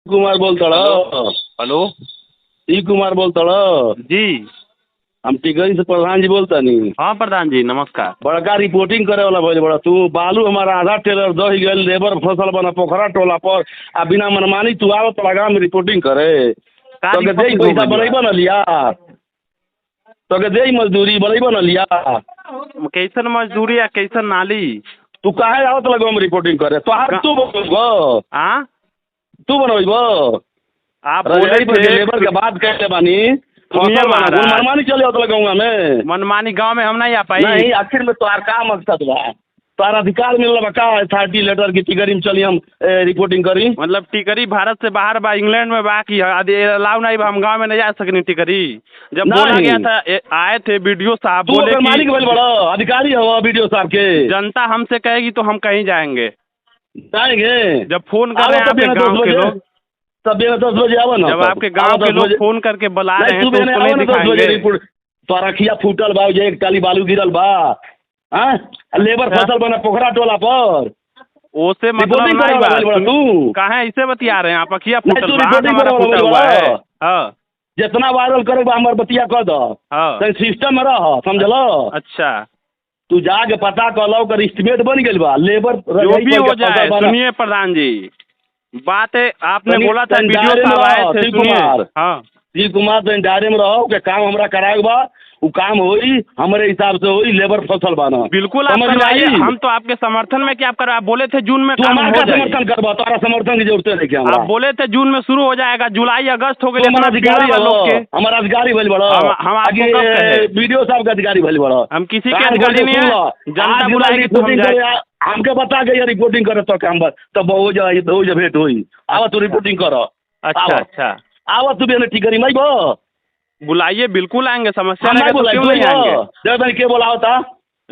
कुमार बोलता हेलो। ई कुमार बोलता जी। हम टिकरी से प्रधान जी बोलता नहीं। हाँ प्रधान जी नमस्कार। बड़का रिपोर्टिंग करे वाला भइल बड़ा तू। बालू हमारा आधा टेलर दह गल, लेबर फसल बना पोखरा टोला पर आ बिना मनमानी तू आवत लगा में रिपोर्टिंग करे। का तो के दे रिपोर्टिंग हो पैसा गइल बा? बनैबा न लिया, तो के दे मजदूरी बनैबा न लिया। कैसन मजदूरी या कैसन नाली? तू काहे आवत लगा में रिपोर्टिंग करे? तो तू बनैबो, हाँ तू बनैबो। आप बोले थे लेबर के बात कहले बानी, सुनिए फसल बना महाराज। मनमानी चले आवत लगाऊंगा मैं। मनमानी गांव में हम नहीं आ पाई। नहीं, आखिर में तोहार का मकसद बा? तोहार अधिकार मिलल बा का अथॉरिटी लेटर की टिकरी में चली हम रिपोर्टिंग करी? मतलब टिकरी भारत से बाहर बा, इंग्लैंड में बा कि अलाउ नहीं बा, हम गांव में नहीं जा सकनी टिकरी। जब बोला नहीं। गया था आए थे वीडियो साहब तू बोले अगर मालिक कि भइल बड़ा अधिकारी हो वीडियो साहब के। जनता हमसे कहेगी तो हम कहीं जाएंगे। जाएंगे जब फोन कर रहे हैं आपके गांव के लोग, तब 10 बजे आवा ना। जब आपके गांव के लोग फोन करके बुला रहे हैं तो उसको नहीं 10 बजे दिखाएंगे। रिपोर्ट। तोरा खिया फूटल बा, जे एक टाली बालू गिरल बा। हाँ, लेबर फसल बना पोखरा टोला पर। ओसे मतलब रिपोर्टिंग नहीं करे वाला भइल बड़ा बात। तू। कहाँ ऐसे बतिया रहे हैं आप? अखिया नहीं, फूटल तू बा, रिपोर्टिंग हमारा करे वाला फूटा भइल हुआ बड़ा। है। हाँ जितना वायरल करे बा हमर बतिया कर दो। हाँ। सिस्टम में रह, समझलो। अच्छा तू जाके पता कर लो, कर एस्टिमेट बन गइल बा लेबर जो भी हो जाए। सुनिए प्रधान जी, बात है आपने बोला था वीडियो साहब आए थे, सुनिए। हाँ जी कुमार, तो डायरे में रहो कि काम हमरा कराए बा, वो काम होई हमारे हिसाब से होई। लेबर फसल बना बिल्कुल आप समझ में करवाइए, आई? हम तो आपके समर्थन में। क्या आप कर, आप बोले थे जून में तू काम हमारा हो का जाए। समर्थन करबा? तोरा समर्थन की जरूरत नहीं क्या? आप बोले थे जून में शुरू हो जाएगा, जुलाई अगस्त हो गए। तू हमारा अधिकारी लोग के हो, हमारा अधिकारी भइल बड़ा। हम आपको कब कहे? वीडियो साहब का अधिकारी भइल बड़ा। हम किसी के अधिकारी नहीं है। जनता बुलाएगी तो हम जाए। हमके बता के रिपोर्टिंग करे तो काम तब हो जाए भेंट होई। आवा तू रिपोर्टिंग करो। अच्छा अच्छा आवा तू भी टिकरी माई बो बुलाइए, बिल्कुल आएंगे। समस्या हम रहेगा तो क्यों नहीं आएंगे? नहीं के बोला होता।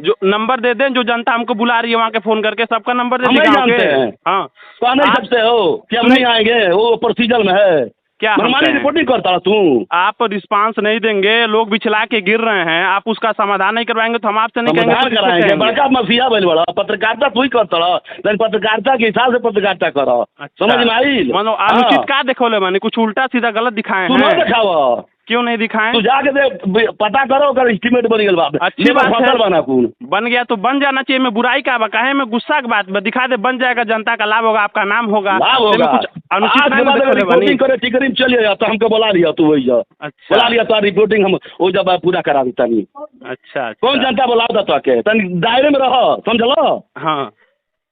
जो नंबर दे दें, जो जनता हमको बुला रही है वहाँ के फोन करके सबका नंबर दे हम दें नहीं गाँव के। जानते हैं। हाँ तो नहीं सकते हो कि हम नहीं आएंगे, वो प्रोसीजर में है। क्या हम मनमानी कहें? रिपोर्टिंग करता रहा तू। आप रिस्पांस नहीं देंगे, लोग बिछला के गिर रहे हैं, आप उसका समाधान नहीं करवाएंगे तो हम आपसे नहीं कहेंगे समाधान तो किससे कराएंगे। कहेंगे? बड़का मफिया भइल बड़ा। पत्रकारिता तू ही करता रहा, लेकिन पत्रकारिता के हिसाब से पत्रकारिता करो। अच्छा। समझ में आई? मानो अनुचित का देखोले माने कुछ उल्टा सीधा गलत दिखाए तू न हैं। दिखावा। क्यों नहीं दिखाएं? तू जाके पता करो अगर एस्टिमेट बन गया बाप। अच्छी बात है। फसल बना कौन बन गया तो बन जाना चाहिए। में बुराई का काहे में गुस्सा की बात दिखा दे, बन जाएगा, जनता का लाभ होगा, आपका नाम होगा। लाभ इसमें होगा। कुछ अनुचित आज के नहीं बाद अगर देखोले बानी। रिपोर्टिंग करे टिकरी में चलिए जा तो हमको बुला लिया तू वही जा। अच्छा बुला लिया तो रिपोर्टिंग हम वो जब पूरा करा देता नहीं। अच्छा कौन अच्छा। जनता बुलाता तो के तन दायरे में रहो, समझलो। हाँ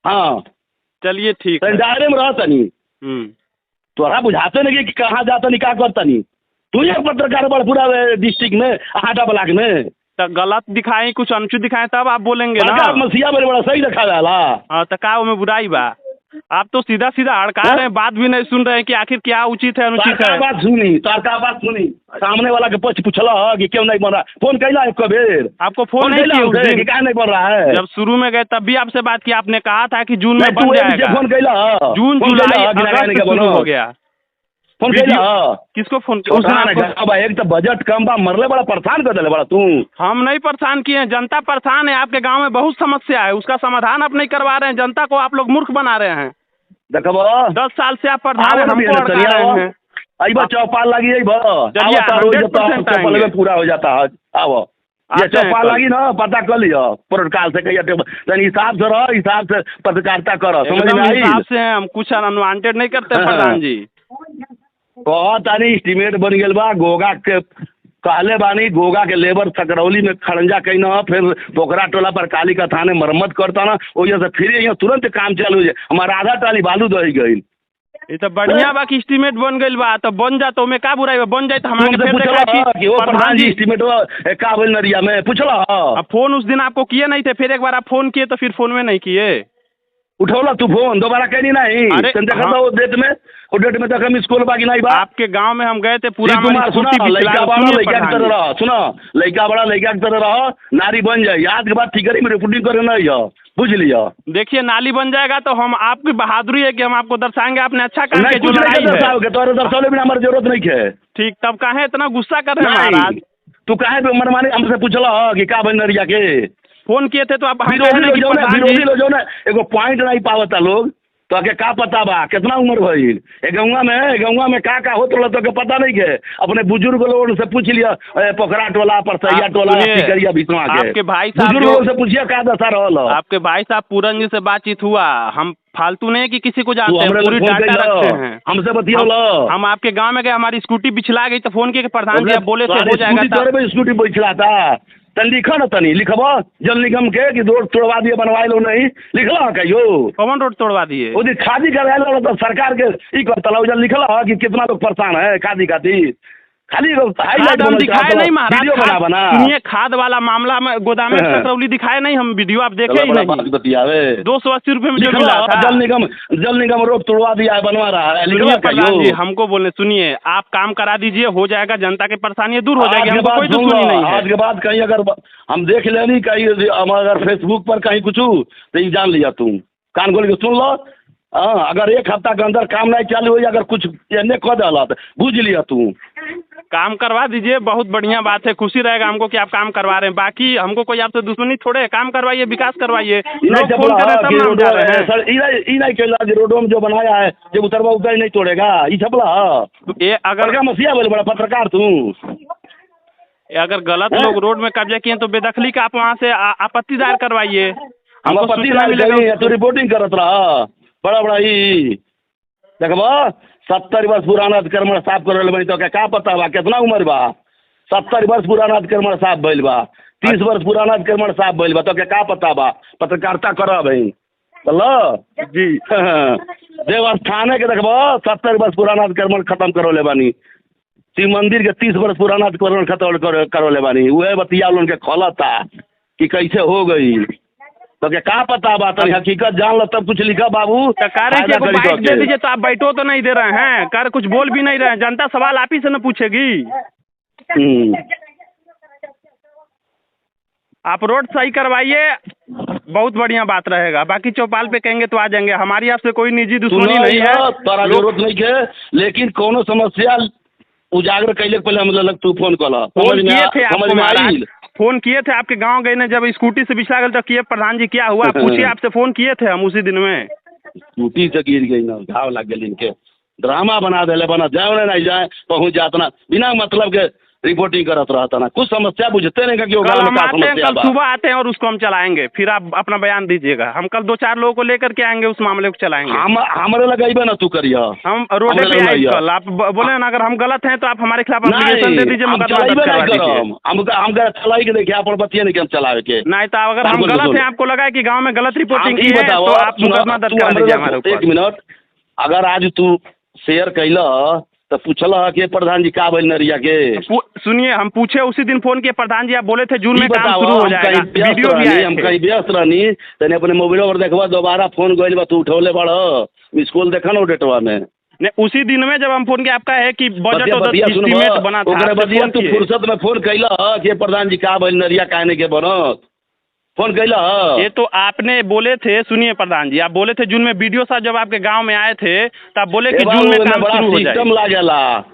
हाँ, चलिए ठीक तन है। दायरे में रह तनी। हम्म। तोरा बुझाते नहीं कि कहाँ जाता नहीं, क्या करता नहीं। तू एक पत्रकार बड़ पूरा डिस्ट्रिक्ट में, हाटा ब्लॉक में तो गलत दिखाएं, कुछ अनुचित दिखाएं तब आप बोलेंगे ना। बड़का मसीहा बड़े बड़ा सही रखा जाला। हाँ तो का में बुराई बा? आप तो सीधा सीधा हड़का रहे हैं, बात भी नहीं सुन रहे हैं कि आखिर क्या उचित है अनुचित तारका है। बात सुनी, तारका बात सुनी। सामने वाला के पछ पूछला कि क्यों नहीं बन रहा। फोन कैला एक बेर? आपको फोन नहीं कैला किया उस उसे दिन? कि क्या नहीं बन रहा है? जब शुरू में गए तब भी आपसे बात की, आपने कहा था कि जून में नहीं, बन तू एक जाएगा। फोन कैला? जून फोन जुलाई कैला कि लगाने अगस्त का शुरू बनो? हो गया। फोन वीडियो- कैला? किसको फोन किया? उस दिन आपको- एक तो बजट कम बा, मरले बड़ा परेशान कर दिले बड़ा तू। हम नहीं परेशान किए हैं, जनता परेशान है। आपके गांव में बहुत समस्या है, उसका समाधान आप नहीं करवा रहे हैं। जनता को आप लोग मूर्ख बना रहे हैं। देखबो 10 साल से आप प्रधान हैं, हमको अड़का रहे हैं। अइबा चौपाल लगी चलिए, 100% चौपाल आएंगे। पूरा हो जाता है। आओ ये आते हैं चौपाल कल। लगी ना, पता कर लियो प्रोटोकॉल से कहिए तनी हिसाब से रहो, हिसाब से पत्रकारिता करो। समझ एकदम में आई? हिसाब से हैं, हम कुछ अनवांटेड नहीं करते प्रधान जी। बहुत आनी एस्टिमेट बन गेल बा। गोगा के कहले बानी, गोगा के लेबर सकरौली में खड़ंजा कहीं ना, फिर पोखरा टोला पर काली का थाने मरम्मत करता ना, वजह से फिर यहाँ तुरंत काम चालू हो जाए। हमारा आधा टाली बालू दही गई। ये तो बढ़िया बा कि एस्टीमेट बन गइल बा, तो बन जा तो में का बुराई बा? बन जाए तो हमारे तुमसे फिर पूछला देखा कि वो प्रधान जी एस्टिमेट का बोल नरिया में पूछला? अब फोन उस दिन आपको किए नहीं थे, फिर एक बार आप फोन किए तो फिर फोन में नहीं किए। उठौला तू फोन दोबारा कहनी नहीं? अरे, देखा हाँ। वो डेट में, वो डेट में तक हम स्कूल बाकी नहीं बा। आपके गांव में हम गए थे, पूरा जी कुमार, हमारी सुनो, स्कूटी लड़का पिछला- बड़ा सुनिए लड़का की प्रधान तरह जी। रहो। सुनो, लड़का बड़ा लड़का की तरह रहो, नारी बन जाए। याद के बाद ठिकरी में रिपोर्टिंग करे नहीं हो, बुझ लिया। देखिए नाली बन जाएगा तो हम, आपकी बहादुरी है कि हम आपको दर्शाएंगे आपने अच्छा काम नहीं, किया, जो कुछ नहीं लड़ाई है। दर्शाओगे तो दर्शाओले बिना हमारी जरूरत नहीं है। ठीक, तब काहे इतना गुस्सा कर रहे हैं महाराज? नहीं, तू काहे पे मनमानी हमसे पूछला कि का बन नरिया के? फोन किए थे तो आप हम कह विरोधी रहे हैं लोग कि जो ना, प्रधान विरोधी जी- लोग जो ना, एगो पॉइंट नहीं पावता लोग। तो के का पता बा कितना उम्र भइल गौवा में का होत रहा तो के पता नहीं के अपने बुजुर्ग लोगों से पूछ लिया पोखरा टोला परसैया टोला सिकरिया भितवा के आपके भाई साहब बुजुर्ग लोगों से पूछिए का दशा रहल। आपके भाई साहब पूरन जी से बातचीत हुआ, हम फालतू नहीं कि किसी को तू जानते हैं, हमरे पूरी लोग फोन डाटा कइल, रखते हैं। हमसे बतियौल। हम आपके गांव में गए, हमारी स्कूटी बिछला गई तो फोन किए कि प्रधान जी आप बोले थे हो जाएगा। तोरे पे स्कूटी बैठला था तन लिखा न तनी लिखब जल निगम के कि रोड तोड़वा दिए बनवाए लो नहीं लिखला कहियो कौन रोड तोड़वा दिए? वो खादी करवाए लो तो सरकार के ई करता जल लिखला कि कितना लोग परेशान है खादी खातिर खाली खाद हम दिखाए नहीं महाराज, वीडियो बना सुनिए खाद वाला मामला में गोदाम में सकरौली दिखाए नहीं, हम वीडियो आप देखे ही नहीं। 280 रुपए में जो मिला था। जल निगम रोड तोड़वा दिया है बनवा रहा है। सुनिए प्रधान जी हमको बोले सुनिए आप काम करा दीजिए हो जाएगा, जनता की परेशानी दूर हो जाएगी, हमको कोई दुश्मनी नहीं है। आज के बाद कहीं अगर हम देख लेनी कहीं अगर फेसबुक पर कहीं कुछ तो ये जान लिया तुम कान खोल के सुन लो। हाँ अगर एक हफ्ता के अंदर काम नहीं चालू हो अगर कुछ एने कह दिला तो बुझ लिया तू काम करवा दीजिए, बहुत बढ़िया बात है, खुशी रहेगा हमको कि आप काम करवा रहे हैं। बाकी हमको कोई आपसे दुश्मनी थोड़े है, काम करवाइए विकास करवाइए। रोडो में जो बनाया है जब उतरवा उतर नहीं तोड़ेगा ये छपला ये अगर मसीहा बोले बड़ा पत्रकार तू अगर गलत लोग रोड में कब्जे किए तो बेदखली का आप वहाँ से आपत्ति दायर करवाइए। हम आपत्ति दायर तो रिपोर्टिंग करत रहा बड़ा बड़ा ही देखबा 70 वर्ष पुराना अतिक्रमण साफ कर बनी तो क्या पता बा कितना उम्र बा 70 वर्ष पुराना अतिक्रमण साफ भइल बा 30 वर्ष पुराना अतिक्रमण साफ भइल बा तो क्या पता बा पत्रकारिता कर भाई चलो जी देवस्थाने के देखबा 70 वर्ष पुराना अतिक्रमण खत्म करोले बानी शिव मंदिर के 30 वर्ष पुराना अतिक्रमण खत्म करोले बानी वह बतिया उनके खोलता कि कैसे हो गई तो क्या पता बात है हकीकत जान लो तब कुछ लिखा बाबू बाइट दे दीजिए तो आप बैठो तो नहीं दे रहे हैं कर कुछ बोल भी नहीं रहे हैं, जनता सवाल आप ही से न पूछेगी। आप रोड सही करवाइए बहुत बढ़िया बात रहेगा, बाकी चौपाल पे कहेंगे तो आ जाएंगे, हमारी आपसे कोई निजी दुश्मनी नहीं है, जरूरत नहीं है। लेकिन कोनो समस्या उजागर कैले पहले हम लग तू फोन कला फोन किए थे आपके गांव गए ना जब स्कूटी से बिछा गए तो किए प्रधान जी क्या हुआ पूछिए, आपसे फोन किए थे हम उसी दिन में। स्कूटी से गिर गई ना घाव लग गए इनके ड्रामा बना दे बना जाए नहीं जाए पहुंच जाता ना बिना मतलब के रिपोर्टिंग करत रहता ना कुछ समस्या बुझते नहीं कि कल सुबह आते हैं और उसको हम चलाएंगे, फिर आप अपना बयान दीजिएगा। हम कल 2-4 लोगों को लेकर के आएंगे उस मामले को चलाएंगे। हमारे लगाइबे ना तू करिए हम रोड पे आए कल आप बोले ना अगर हम गलत हैं तो आप हमारे खिलाफ एप्लीकेशन दे दीजिए, हम चलाई के देखिए आप बतिए नहीं कि हम चलावे के नहीं तो अगर हम गलत हैं आपको लगा कि गाँव में गलत रिपोर्टिंग की है तो आप मुकदमा दर्ज करा दीजिए हमारे ऊपर। 1 मिनट अगर आज तू शेयर कैला तो पूछला कि प्रधान जी का बोल नरिया के सुनिए हम पूछे उसी दिन फोन किए प्रधान जी आप बोले थे जून में काम शुरू हो जाएगा, वीडियो भी आए हम कहीं व्यस्त रहनी तने अपने मोबाइल पर देखबा दोबारा फोन गइल बा तू उठौले बड़ मिस कॉल देखा ना डेटवा में नहीं उसी दिन में जब हम फोन किया आपका है कि बजट एस्टीमेट बना था तू फुर्सत में फोन कैला कि प्रधान जी का बोल नरिया कहने के बनत फोन कैला ये तो आपने बोले थे। सुनिए प्रधान जी आप बोले थे जून में वीडियो साहब जब आपके गांव में आए थे तो आप बोले कि जून में काम शुरू हो सिस्टम लागेला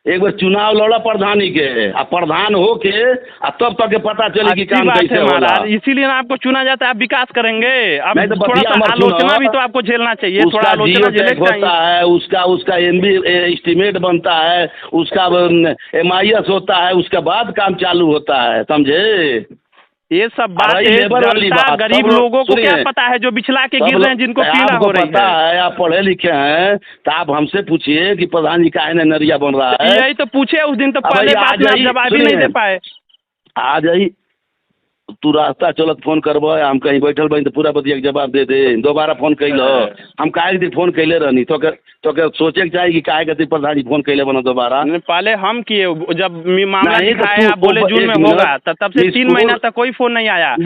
एक बार चुनाव लड़ा प्रधानी के आ प्रधान हो के तब तक के पता चले कि काम कैसे होला। इसीलिए आपको चुना जाता है, आप विकास करेंगे। अब थोड़ा सा आलोचना भी तो आपको झेलना चाहिए, थोड़ा आलोचना होता है उसका एमबी एस्टीमेट बनता है, उसका MIS होता है, उसके बाद काम चालू होता है समझे। ये सब बात जनता गरीब लोगों को क्या पता है जो बिछला के गिर रहे हैं जिनको पीड़ा हो रही है। आप पढ़े लिखे हैं तो आप हमसे पूछिए कि प्रधान जी का नरिया बन रहा है, यही तो पूछे उस दिन तो पहले जवाब ही नहीं दे पाए। आ जाई तू रास्ता चलत फोन करब हम कहीं बैठल बनी तो पूरा बतिया के जवाब दे दे दोबारा फोन कैल हम काहे फोन कैले रहनी तो सोचे के चाहिए कि काहे के प्रधान जी फोन कैले बना दोबारा पहले हम किए जब मामला दिखाया आप बोले जून में होगा तब से 3 महीना तक कोई फोन नहीं आया।